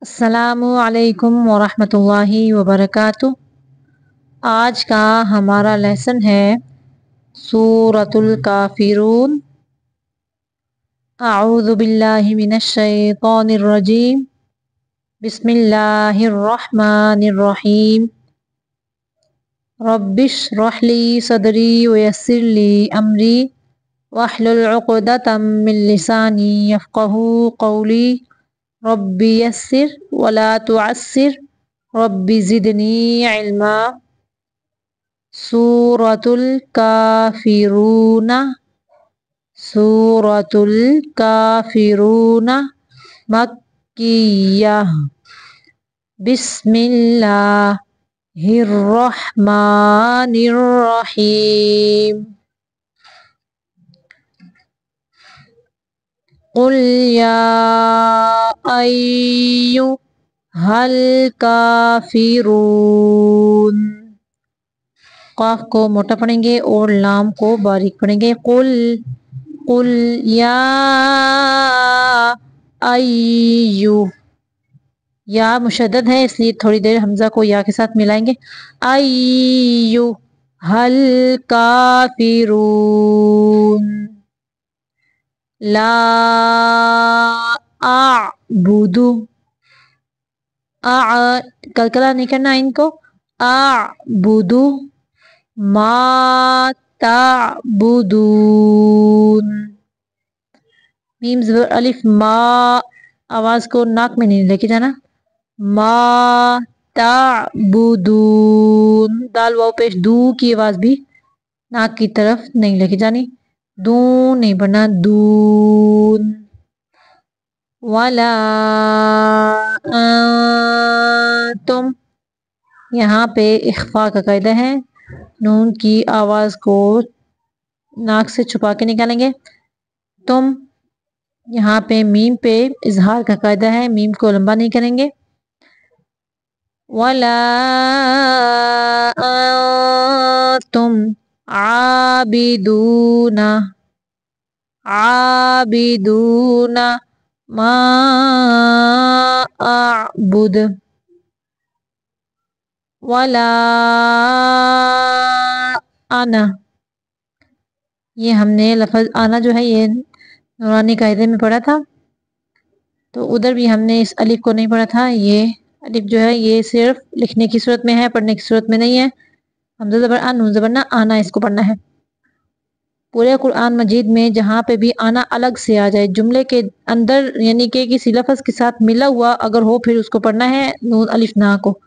अस्सलामु अलैकुम वरहमतुल्लाहि वबरकातुह। आज का हमारा लेसन है सूरतुल काफिरून। अऊज़ु बिल्लाहि मिनश शैतानिर रजीम। बिस्मिल्लाहिर रहमानिर रहीम। रब्बिश्रह ली सदरी वयस्सिर ली अमरी वहलुल उक़दतम मिन लिसानी यफ़क़हू क़ौली। रब्बि यस्सिर वला तुअस्सिर रब्बि ज़िदनी इल्मा। सूरतुल काफिरून। सूरतुल काफिरून मक्किय्यह। बिस्मिल्लाहिर्रहमानिर्रहीम। कुल या अय्युहल काफिरून। काफ को मोटा पढ़ेंगे और लाम को बारीक पढ़ेंगे। कुल कुल या अय्यु। या मुशद्दद है इसलिए थोड़ी देर हमजा को या के साथ मिलाएंगे। अय्यु हल काफिरून। ला अअबुदु। कलकला नहीं करना इनको। अअबुदु मा ताबुदून। मीम ज़बर अलिफ मा। आवाज को नाक में नहीं लेके जाना। मा ताबुदून। दाल वाव पेश दू की आवाज भी नाक की तरफ नहीं लेके जानी। दू नहीं पढ़ना दून। वला तुम। यहाँ पे इख्फा का कायदा है। नून की आवाज को नाक से छुपा के निकालेंगे। तुम। यहाँ पे मीम पे इजहार का कायदा है। मीम को लंबा नहीं करेंगे। वला तुम आबिदूना। आबिदूना मा अअबुद। वला आना। ये हमने लफ्ज आना जो है ये नूरानी कायदे में पढ़ा था, तो उधर भी हमने इस अलिफ को नहीं पढ़ा था। ये अलिफ जो है ये सिर्फ लिखने की सूरत में है, पढ़ने की सूरत में नहीं है। हमज़ा ज़बर आ नून ज़बर ना आना इसको पढ़ना है। पूरे कुरान मजीद में जहाँ पे भी आना अलग से आ जाए जुमले के अंदर, यानी कि किसी लफ्ज के साथ मिला हुआ अगर हो, फिर उसको पढ़ना है नून अलिफ ना को।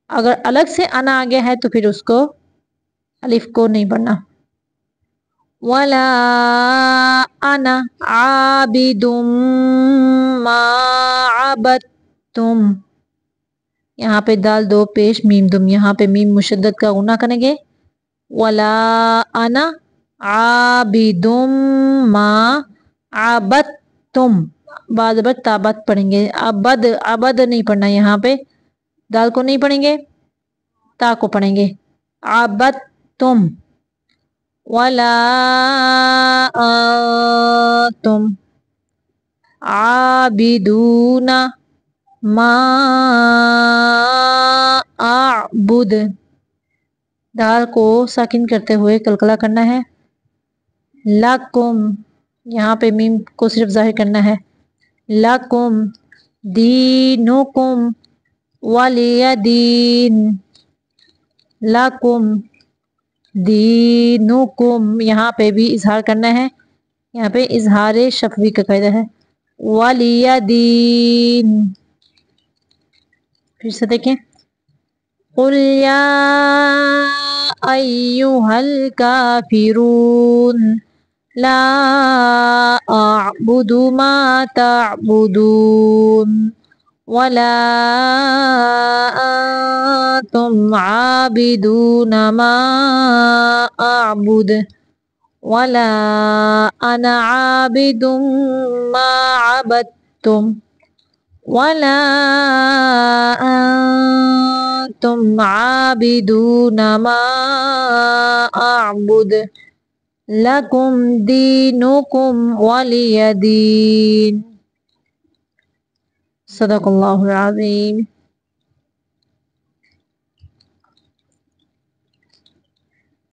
अगर अलग से आना आ गया है तो फिर उसको अलिफ को नहीं पढ़ना। वला आना आबिदुम मा अबदतुम। यहाँ पे दाल दो पेश मीम दुम। यहाँ पे मीम मुशद्दद का गुना करेंगे। वला आना आबिदुम मा अबदतुम। बाद ताबत पढ़ेंगे। अबद अबद नहीं पढ़ना। यहाँ पे दाल को नहीं पढ़ेंगे, ता को पढ़ेंगे। अबदतुम। वला तुम आबिदूना मा अअबुद। दाल को साकिन करते हुए कलकला करना है। लकुम। यहाँ पे मीम को सिर्फ जाहिर करना है। लकुम दीनुकुम वलिया दीन। लकुम दीनुकुम। यहाँ पे भी इजहार करना है। यहाँ पे इजहार शफवी का कायदा है। वलिया दीन। फिर से देखें। कुल या अय्युहल काफिरून ला अअबुदु मा तअबुदून वला अंतुम आबिदून मा अअबुद वला अना आबिदुम मा अबदतुम वला अंतुम आबिदून मा अअबुद लकुम दीनुकुम वलिया दीन। صدق اللہ العظیم.